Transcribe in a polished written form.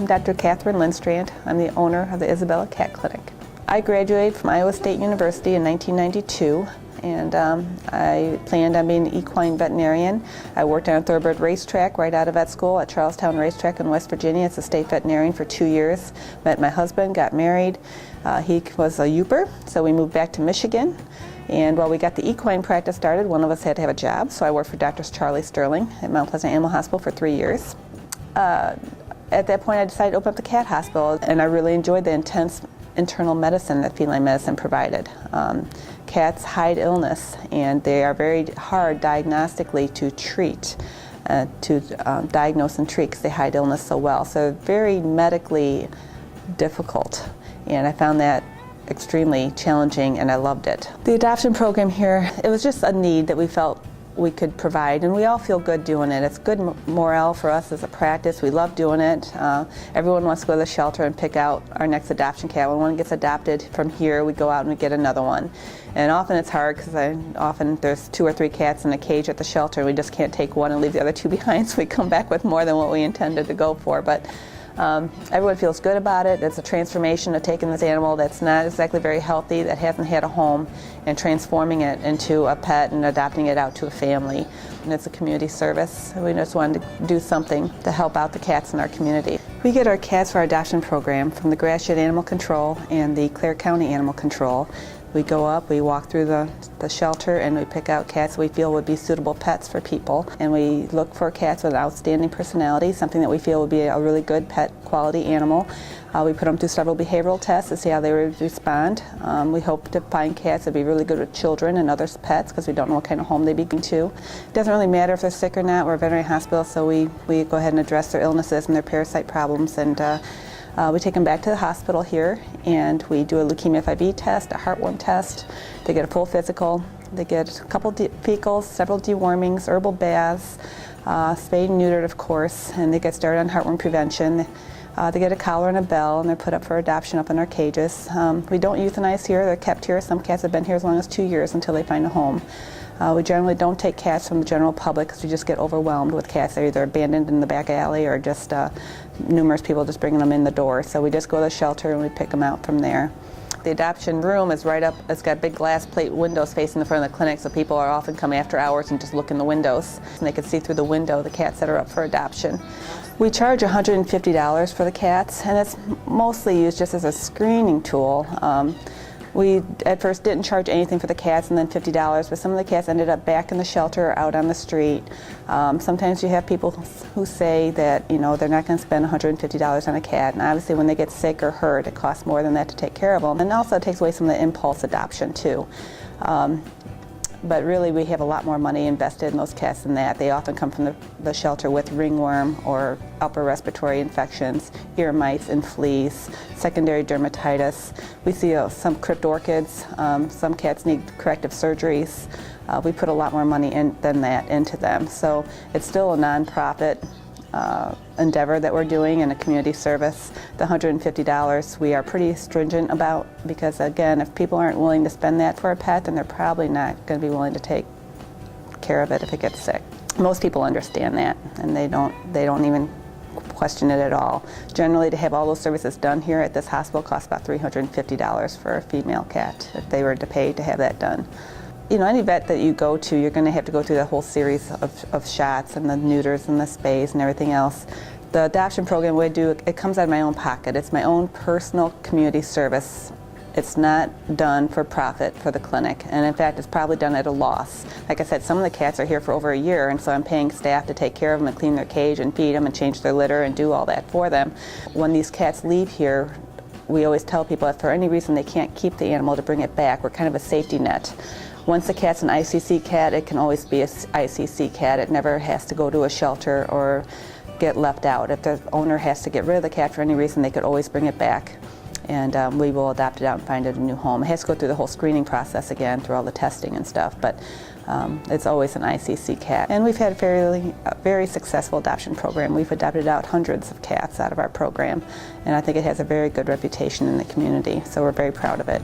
I'm Dr. Catherine Lindstrand. I'm the owner of the Isabella Cat Clinic. I graduated from Iowa State University in 1992, and I planned on being an equine veterinarian. I worked on a thoroughbred racetrack right out of vet school at Charlestown Racetrack in West Virginia. It's a state veterinarian for 2 years. Met my husband, got married. He was a Youper, so we moved back to Michigan. And while we got the equine practice started, one of us had to have a job, so I worked for Dr. Charlie Sterling at Mount Pleasant Animal Hospital for 3 years. At that point, I decided to open up the cat hospital, and I really enjoyed the intense internal medicine that feline medicine provided. Cats hide illness, and they are very hard diagnostically to treat, diagnose and treat, because they hide illness so well. So very medically difficult, and I found that extremely challenging, and I loved it. The adoption program here, it was just a need that we felt we could provide, and we all feel good doing it. It's good morale for us as a practice. We love doing it. Everyone wants to go to the shelter and pick out our next adoption cat. When one gets adopted from here, we go out and we get another one. And often it's hard because often there's 2 or 3 cats in a cage at the shelter, and we just can't take one and leave the other 2 behind, so we come back with more than what we intended to go for. But everyone feels good about it. It's a transformation of taking this animal that's not exactly very healthy, that hasn't had a home, and transforming it into a pet and adopting it out to a family. And it's a community service. We just wanted to do something to help out the cats in our community. We get our cats for our adoption program from the Gratiot Animal Control and the Clare County Animal Control. We go up, we walk through the shelter, and we pick out cats we feel would be suitable pets for people. And we look for cats with an outstanding personality, something that we feel would be a really good pet quality animal. We put them through several behavioral tests to see how they would respond. We hope to find cats that would be really good with children and other pets, because we don't know what kind of home they'd be going to. It doesn't really matter if they're sick or not. We're a veterinary hospital, so we go ahead and address their illnesses and their parasite problems. And we take them back to the hospital here, and we do a leukemia FIV test, a heartworm test. They get a full physical. They get a couple fecals, several dewormings, herbal baths, spayed and neutered, of course, and they get started on heartworm prevention. They get a collar and a bell, and they're put up for adoption up in our cages. We don't euthanize here. They're kept here. Some cats have been here as long as 2 years until they find a home. We generally don't take cats from the general public because we just get overwhelmed with cats. They're either abandoned in the back alley or just numerous people just bringing them in the door. So we just go to the shelter and we pick them out from there. The adoption room is right up, it's got big glass plate windows facing the front of the clinic, so people are often come after hours and just look in the windows, and they can see through the window the cats that are up for adoption. We charge $150 for the cats, and it's mostly used just as a screening tool. We at first didn't charge anything for the cats, and then $50, but some of the cats ended up back in the shelter or out on the street. Sometimes you have people who say that, you know, they're not going to spend $150 on a cat, and obviously when they get sick or hurt, it costs more than that to take care of them. And also it takes away some of the impulse adoption too. But really we have a lot more money invested in those cats than that. They often come from the shelter with ringworm or upper respiratory infections, ear mites and fleas, secondary dermatitis. We see some cryptorchids. Some cats need corrective surgeries. We put a lot more money than that into them. So it's still a nonprofit endeavor that we're doing in a community service. The $150 we are pretty stringent about, because again, if people aren't willing to spend that for a pet, then they're probably not going to be willing to take care of it if it gets sick. Most people understand that, and they don't even question it at all. Generally, to have all those services done here at this hospital costs about $350 for a female cat if they were to pay to have that done. You know, any vet that you go to, you're going to have to go through the whole series of shots and the neuters and the spays and everything else. The adoption program we do, it comes out of my own pocket. It's my own personal community service. It's not done for profit for the clinic, and in fact it's probably done at a loss. Like I said, some of the cats are here for over a year, and so I'm paying staff to take care of them and clean their cage and feed them and change their litter and do all that for them. When these cats leave here, we always tell people if for any reason they can't keep the animal, to bring it back. We're kind of a safety net. Once the cat's an ICC cat, it can always be an ICC cat. It never has to go to a shelter or get left out. If the owner has to get rid of the cat for any reason, they could always bring it back, and we will adopt it out and find it a new home. It has to go through the whole screening process again, through all the testing and stuff, but it's always an ICC cat. And we've had a very successful adoption program. We've adopted out hundreds of cats out of our program, and I think it has a very good reputation in the community, so we're very proud of it.